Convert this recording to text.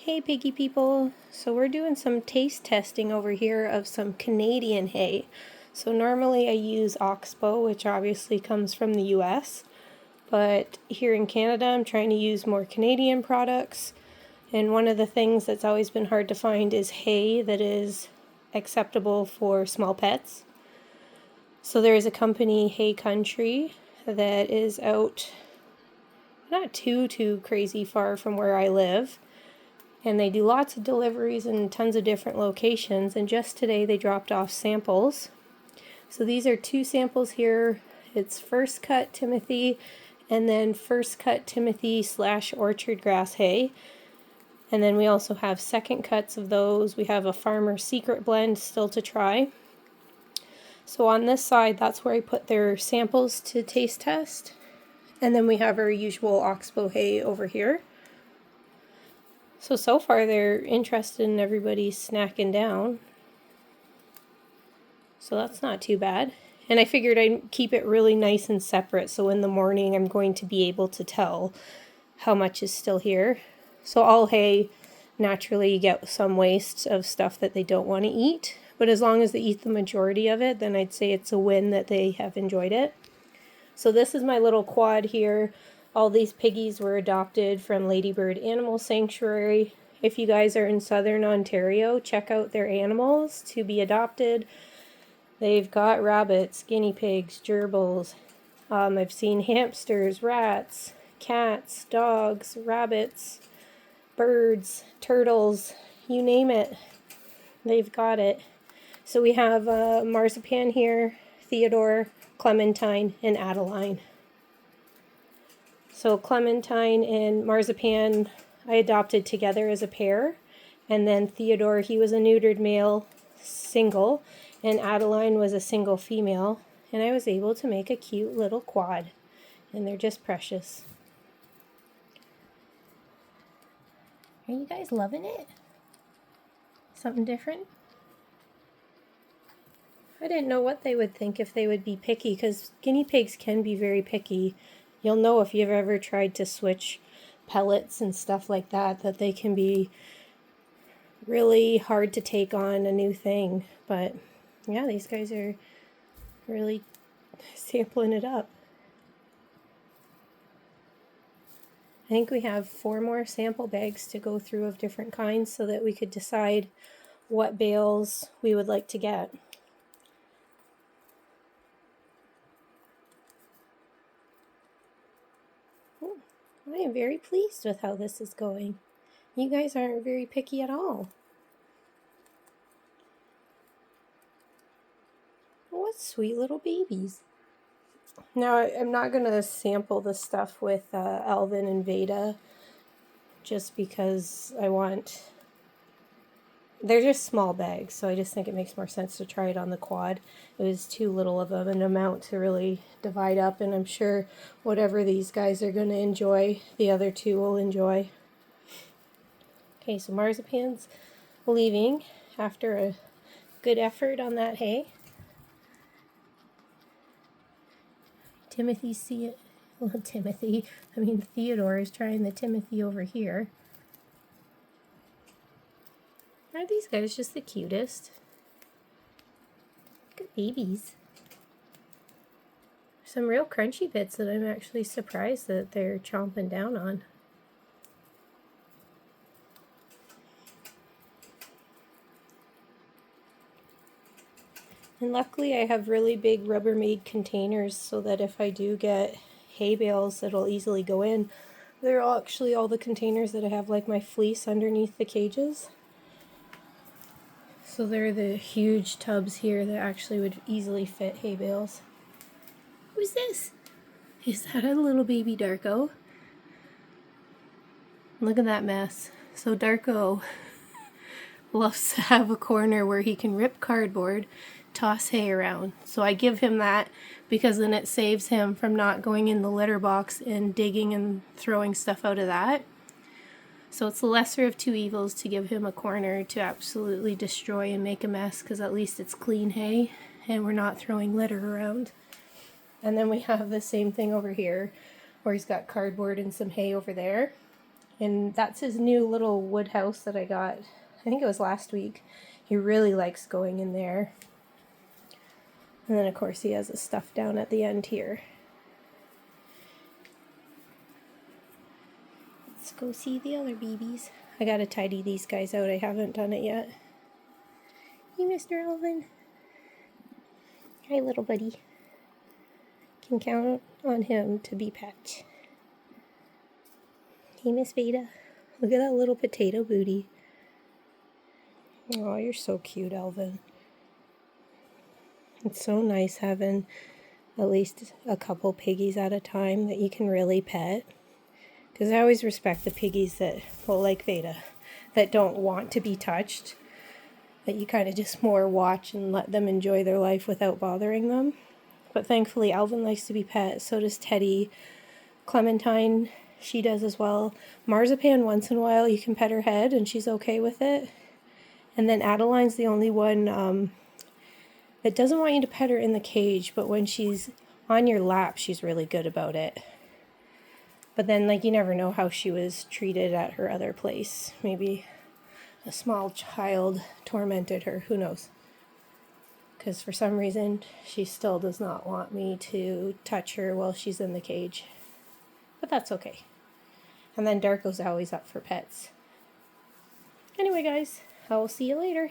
Hey piggy people, so we're doing some taste testing over here of some Canadian hay. So normally I use Oxbow, which obviously comes from the US, but here in Canada I'm trying to use more Canadian products, and one of the things that's always been hard to find is hay that is acceptable for small pets. So there is a company, Hay Country, that is out not too crazy far from where I live. And they do lots of deliveries in tons of different locations, and just today they dropped off samples. So these are two samples here. It's First Cut Timothy and then First Cut Timothy / orchard grass hay. And then we also have second cuts of those. We have a Farmer's Secret blend still to try. So on this side, that's where I put their samples to taste test. And then we have our usual Oxbow hay over here. So far they're interested in everybody snacking down. So that's not too bad. And I figured I'd keep it really nice and separate, so in the morning I'm going to be able to tell how much is still here. So all hay, naturally you get some waste of stuff that they don't want to eat, but as long as they eat the majority of it, then I'd say it's a win that they have enjoyed it. So this is my little quad here. All these piggies were adopted from Ladybird Animal Sanctuary. If you guys are in southern Ontario, check out their animals to be adopted. They've got rabbits, guinea pigs, gerbils. I've seen hamsters, rats, cats, dogs, rabbits, birds, turtles, you name it. They've got it. So we have Marzipan here, Theodore, Clementine, and Adeline. So Clementine and Marzipan I adopted together as a pair, and then Theodore, he was a neutered male, single, and Adeline was a single female, and I was able to make a cute little quad, and they're just precious. Are you guys loving it? Something different? I didn't know what they would think if they would be picky, because guinea pigs can be very picky. You'll know if you've ever tried to switch pellets and stuff like that, that they can be really hard to take on a new thing. But yeah, these guys are really sampling it up. I think we have 4 more sample bags to go through of different kinds so that we could decide what bales we would like to get. I am very pleased with how this is going. You guys aren't very picky at all. What sweet little babies. Now, I'm not going to sample the stuff with Alvin and Veda just because they're just small bags, so I just think it makes more sense to try it on the quad. It was too little of an amount to really divide up, and I'm sure whatever these guys are going to enjoy, the other two will enjoy. Okay, so Marzipan's leaving after a good effort on that hay. Theodore is trying the Timothy over here. Aren't these guys just the cutest? Good babies. Some real crunchy bits that I'm actually surprised that they're chomping down on. And luckily I have really big Rubbermaid containers so that if I do get hay bales that'll easily go in. They're actually all the containers that I have like my fleece underneath the cages. So they're the huge tubs here that actually would easily fit hay bales. Who's this? Is that a little baby Darko? Look at that mess. So Darko loves to have a corner where he can rip cardboard, toss hay around. So I give him that because then it saves him from not going in the litter box and digging and throwing stuff out of that. So it's the lesser of two evils to give him a corner to absolutely destroy and make a mess, because at least it's clean hay and we're not throwing litter around. And then we have the same thing over here where he's got cardboard and some hay over there. And that's his new little wood house that I got. I think it was last week. He really likes going in there. And then of course he has his stuff down at the end here. Let's go see the other babies. I gotta tidy these guys out. I haven't done it yet. Hey, Mr. Alvin. Hi, little buddy. Can count on him to be pet. Hey, Miss Veda. Look at that little potato booty. Oh, you're so cute, Alvin. It's so nice having at least a couple piggies at a time that you can really pet. Because I always respect the piggies that, well, like Veda, that don't want to be touched. That you kind of just more watch and let them enjoy their life without bothering them. But thankfully, Alvin likes to be pet. So does Teddy. Clementine, she does as well. Marzipan, once in a while, you can pet her head and she's okay with it. And then Adeline's the only one that doesn't want you to pet her in the cage, but when she's on your lap, she's really good about it. But then, like, you never know how she was treated at her other place. Maybe a small child tormented her, who knows? Because for some reason, she still does not want me to touch her while she's in the cage. But that's okay. And then Darko's always up for pets. Anyway, guys, I will see you later.